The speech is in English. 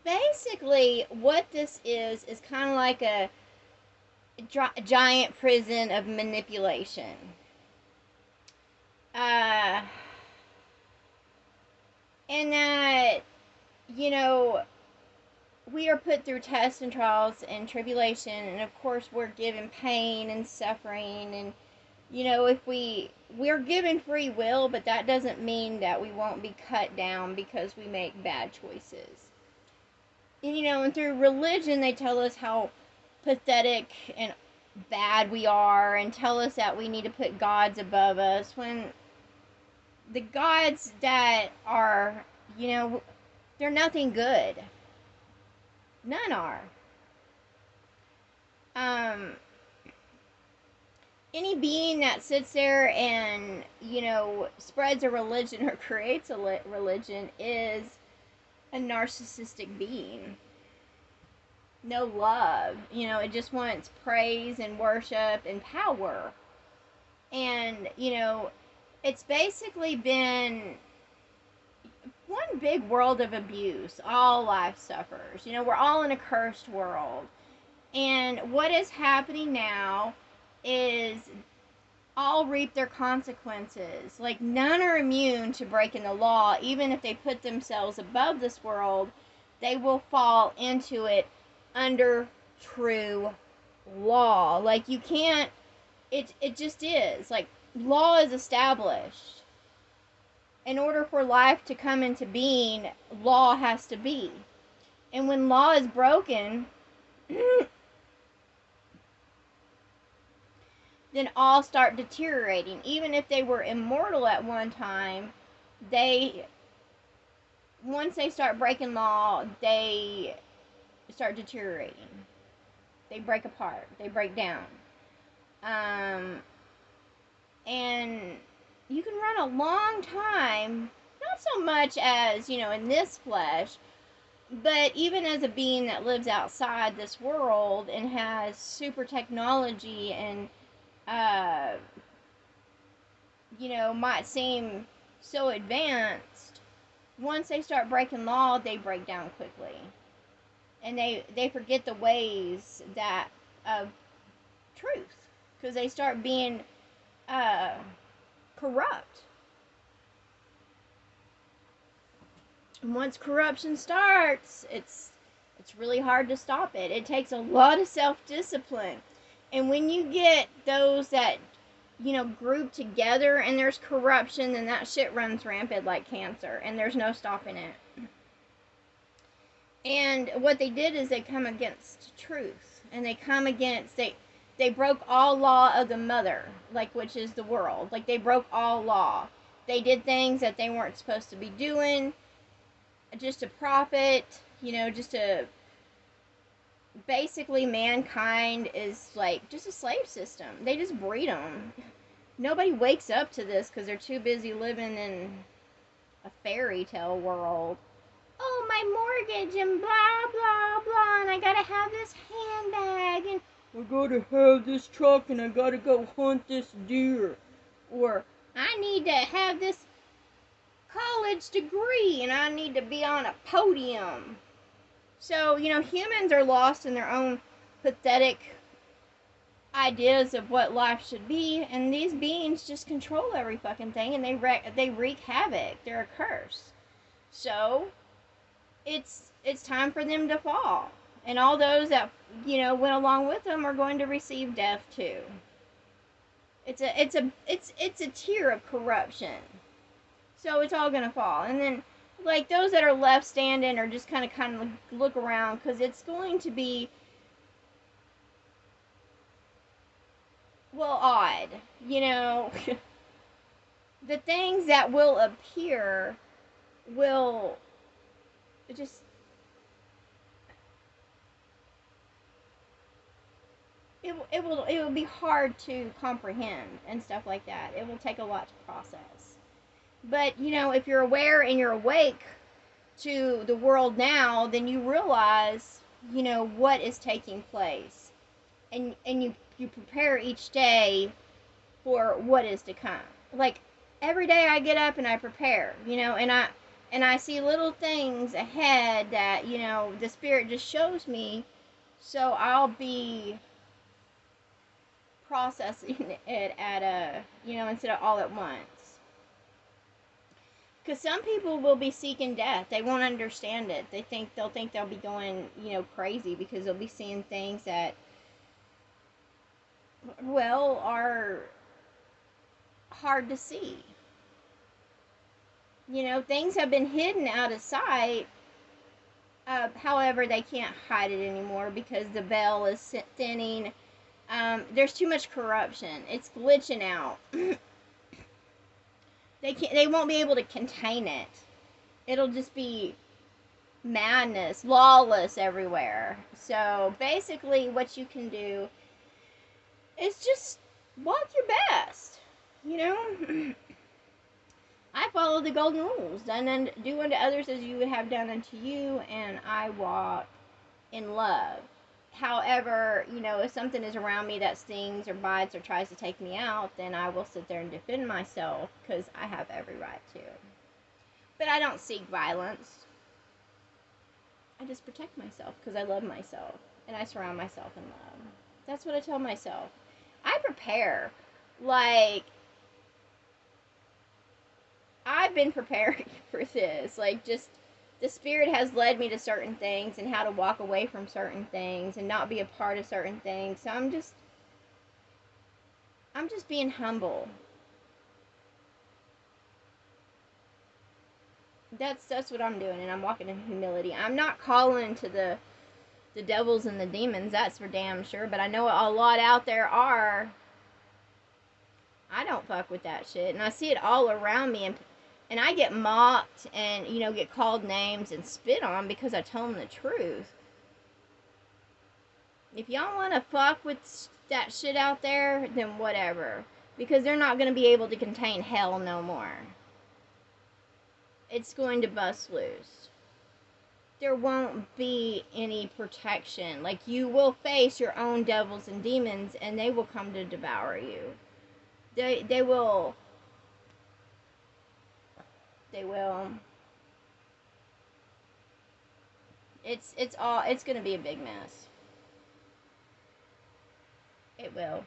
Basically, what this is kind of like a giant prison of manipulation. Uh, and that, you know, we are put through tests and trials and tribulation, and of course, we're given pain and suffering. And, if we're given free will, but that doesn't mean that we won't be cut down because we make bad choices. And through religion, they tell us how pathetic and bad we are and tell us that we need to put gods above us when the gods that are, they're nothing good. None are. Um, any being that sits there and, spreads a religion or creates a religion is a narcissistic being. No love. It just wants praise and worship and power. And, it's basically been one big world of abuse. All life suffers. We're all in a cursed world. And what is happening now is all reap their consequences. Like, none are immune to breaking the law. Even if they put themselves above this world, they will fall into it under true law. Like, you can't, it just is. Like, law is established. In order for life to come into being, law has to be. And when law is broken, then all start deteriorating. Even if they were immortal at one time, they, once they start breaking law, they start deteriorating. They break apart. They break down. And you can run a long time, not so much as, in this flesh, but even as a being that lives outside this world and has super technology and, might seem so advanced, once they start breaking law, they break down quickly. And they forget the ways that of truth because they start being corrupt. And once corruption starts, it's really hard to stop it. It takes a lot of self-discipline. And when you get those that, group together and there's corruption, then that shit runs rampant like cancer and there's no stopping it. And what they did is they come against truth. And they come against, they broke all law of the mother, like, which is the world. Like, they broke all law. They did things that they weren't supposed to be doing just to profit, just to, basically mankind is like just a slave system. They just breed them. Nobody wakes up to this because they're too busy living in a fairy tale world. Oh, my mortgage and blah blah blah, and I gotta have this handbag, and I gotta have this truck, and I gotta go hunt this deer, or I need to have this college degree, and I need to be on a podium. So, humans are lost in their own pathetic ideas of what life should be, and these beings just control every fucking thing, and they wreak havoc. They're a curse. So, it's time for them to fall, and all those that went along with them are going to receive death too. It's a tier of corruption. So it's all gonna fall, and then like those that are left standing are just kind of look around because it's going to be, well, odd, the things that will appear will just, it will be hard to comprehend and stuff like that. It will take a lot to process. But if you're aware and you're awake to the world now, then you realize what is taking place, and you prepare each day for what is to come. Like, every day I get up and I prepare, and And I see little things ahead that, the Spirit just shows me. So I'll be processing it at instead of all at once. Because some people will be seeking death. They won't understand it. They'll think they'll be going, crazy because they'll be seeing things that, well, are hard to see. Things have been hidden out of sight. However, they can't hide it anymore because the veil is thinning. There's too much corruption. It's glitching out. They won't be able to contain it. It'll just be madness, lawless everywhere. So basically what you can do is just walk your best. I follow the golden rules. Do unto others as you would have done unto you, and I walk in love. However, if something is around me that stings or bites or tries to take me out, then I will sit there and defend myself because I have every right to. But I don't seek violence. I just protect myself because I love myself and I surround myself in love. That's what I tell myself. I prepare. Like, I've been preparing for this. Like, just the Spirit has led me to certain things and how to walk away from certain things and not be a part of certain things. So I'm just being humble. That's what I'm doing, and I'm walking in humility. I'm not calling to the devils and the demons, that's for damn sure, but I know a lot out there are. I don't fuck with that shit, and I see it all around me, and I get mocked and, get called names and spit on because I tell them the truth. If y'all want to fuck with that shit out there, then whatever, because they're not going to be able to contain hell no more. It's going to bust loose. There won't be any protection. Like, you will face your own devils and demons, and they will come to devour you. They will. They will. It's gonna be a big mess. It will.